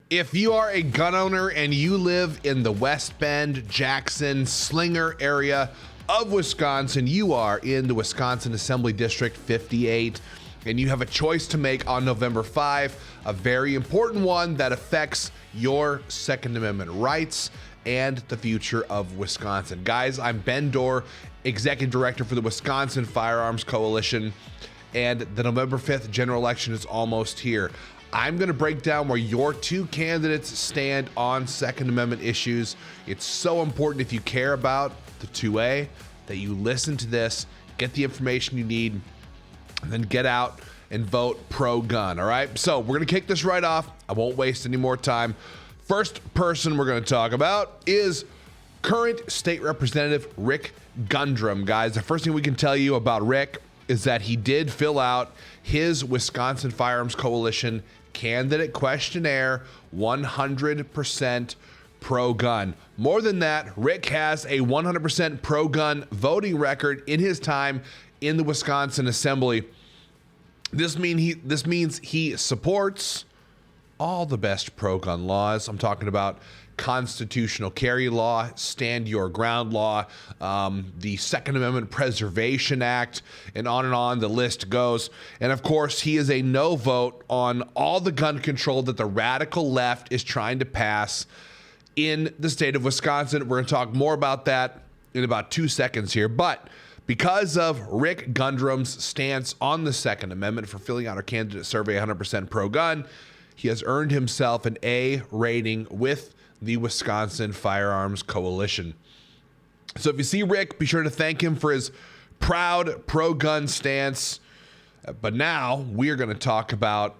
If you are a gun owner and you live in the West Bend, Jackson, Slinger area of Wisconsin, you are in the Wisconsin Assembly District 58, and you have a choice to make on November 5, a very important one that affects your Second Amendment rights and the future of Wisconsin. Guys, I'm Ben Dorr, Executive Director for the Wisconsin Firearms Coalition, and the November 5th general election is almost here. I'm going to break down where your two candidates stand on Second Amendment issues. It's so important, if you care about the 2A, that you listen to this, get the information you need, and then get out and vote pro-gun, all right? So we're going to kick this right off. I won't waste any more time. First person we're going to talk about is current State Representative Rick Gundrum. Guys, the first thing we can tell you about Rick is that he did fill out his Wisconsin Firearms Coalition candidate questionnaire 100% pro-gun. More than that, Rick has a 100% pro-gun voting record in his time in the Wisconsin Assembly. This means he supports all the best pro-gun laws. I'm talking about constitutional carry law, stand your ground law, the Second Amendment Preservation Act, and on the list goes. And of course, he is a no vote on all the gun control that the radical left is trying to pass in the state of Wisconsin. We're going to talk more about that in about 2 seconds here. But because of Rick Gundrum's stance on the Second Amendment for filling out our candidate survey 100% pro-gun, he has earned himself an A rating with the Wisconsin Firearms Coalition. So if you see Rick, be sure to thank him for his proud pro-gun stance. But now we are going to talk about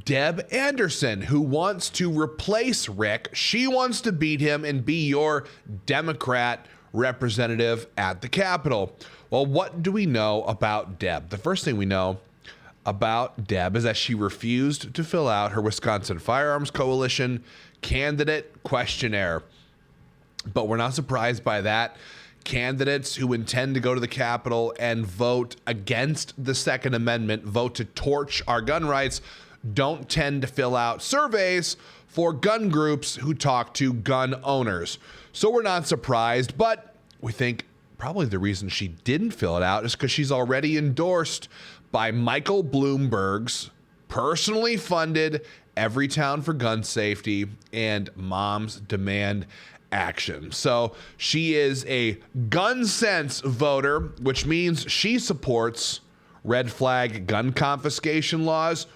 Deb Anderson, who wants to replace Rick. She wants to beat him and be your Democrat representative at the Capitol. Well, what do we know about Deb? The first thing we know about Deb is that she refused to fill out her Wisconsin Firearms Coalition candidate questionnaire. But we're not surprised by that. Candidates who intend to go to the Capitol and vote against the Second Amendment, vote to torch our gun rights, don't tend to fill out surveys for gun groups who talk to gun owners. So we're not surprised, but we think probably the reason she didn't fill it out is because she's already endorsed by Michael Bloomberg's personally funded Everytown for Gun Safety and Moms Demand Action. So she is a gun sense voter, which means she supports red flag gun confiscation laws,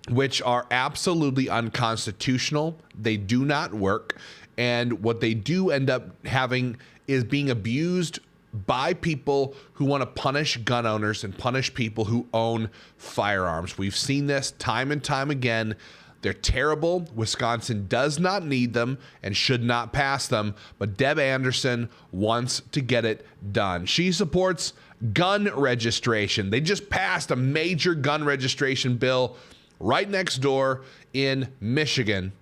which are absolutely unconstitutional. They do not work. And what they do end up having is being abused by people who want to punish gun owners and punish people who own firearms. We've seen this time and time again. They're terrible. Wisconsin does not need them and should not pass them, but Deb Anderson wants to get it done. She supports gun registration. They just passed a major gun registration bill right next door in Michigan.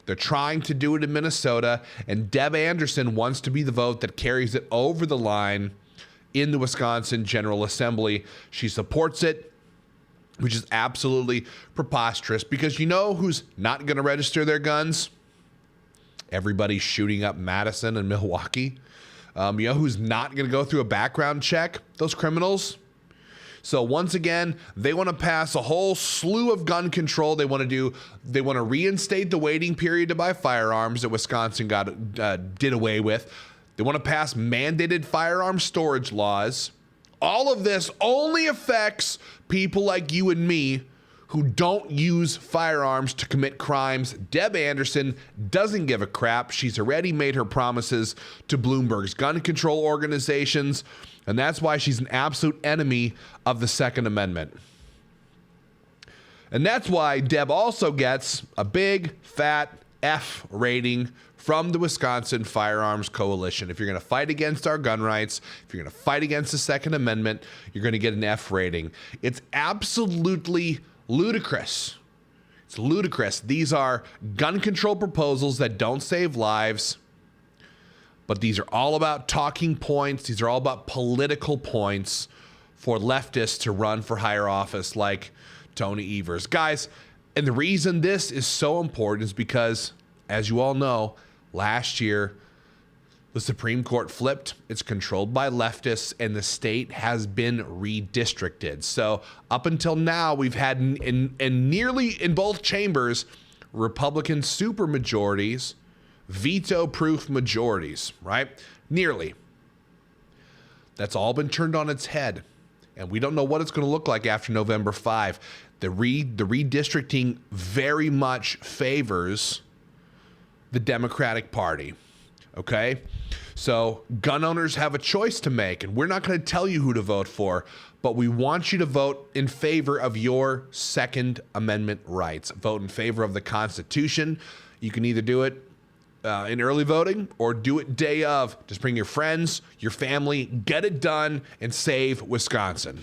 They're trying to do it in Minnesota, and Deb Anderson wants to be the vote that carries it over the line in the Wisconsin General Assembly. She supports it, which is absolutely preposterous, because you know who's not going to register their guns? Everybody shooting up Madison and Milwaukee. You know who's not going to go through a background check? Those criminals. So once again, they want to pass a whole slew of gun control. They want to reinstate the waiting period to buy firearms that Wisconsin did away with. They want to pass mandated firearm storage laws. All of this only affects people like you and me who don't use firearms to commit crimes. Deb Anderson doesn't give a crap. She's already made her promises to Bloomberg's gun control organizations, and that's why she's an absolute enemy of the Second Amendment. And that's why Deb also gets a big, fat F rating from the Wisconsin Firearms Coalition. If you're going to fight against our gun rights, if you're going to fight against the Second Amendment, you're going to get an F rating. It's absolutely ludicrous. It's ludicrous. These are gun control proposals that don't save lives. But these are all about talking points. These are all about political points for leftists to run for higher office like Tony Evers. Guys, And the reason this is so important is because, as you all know, last year, the Supreme Court flipped. It's controlled by leftists, and the state has been redistricted. So up until now, we've had in nearly in both chambers, Republican supermajorities, veto-proof majorities, right? Nearly. That's all been turned on its head. And we don't know what it's going to look like after November 5. The redistricting very much favors the Democratic Party. Okay? So gun owners have a choice to make, and we're not going to tell you who to vote for, but we want you to vote in favor of your Second Amendment rights. Vote in favor of the Constitution. You can either do it in early voting or do it day of. Just bring your friends, your family, get it done, and save Wisconsin.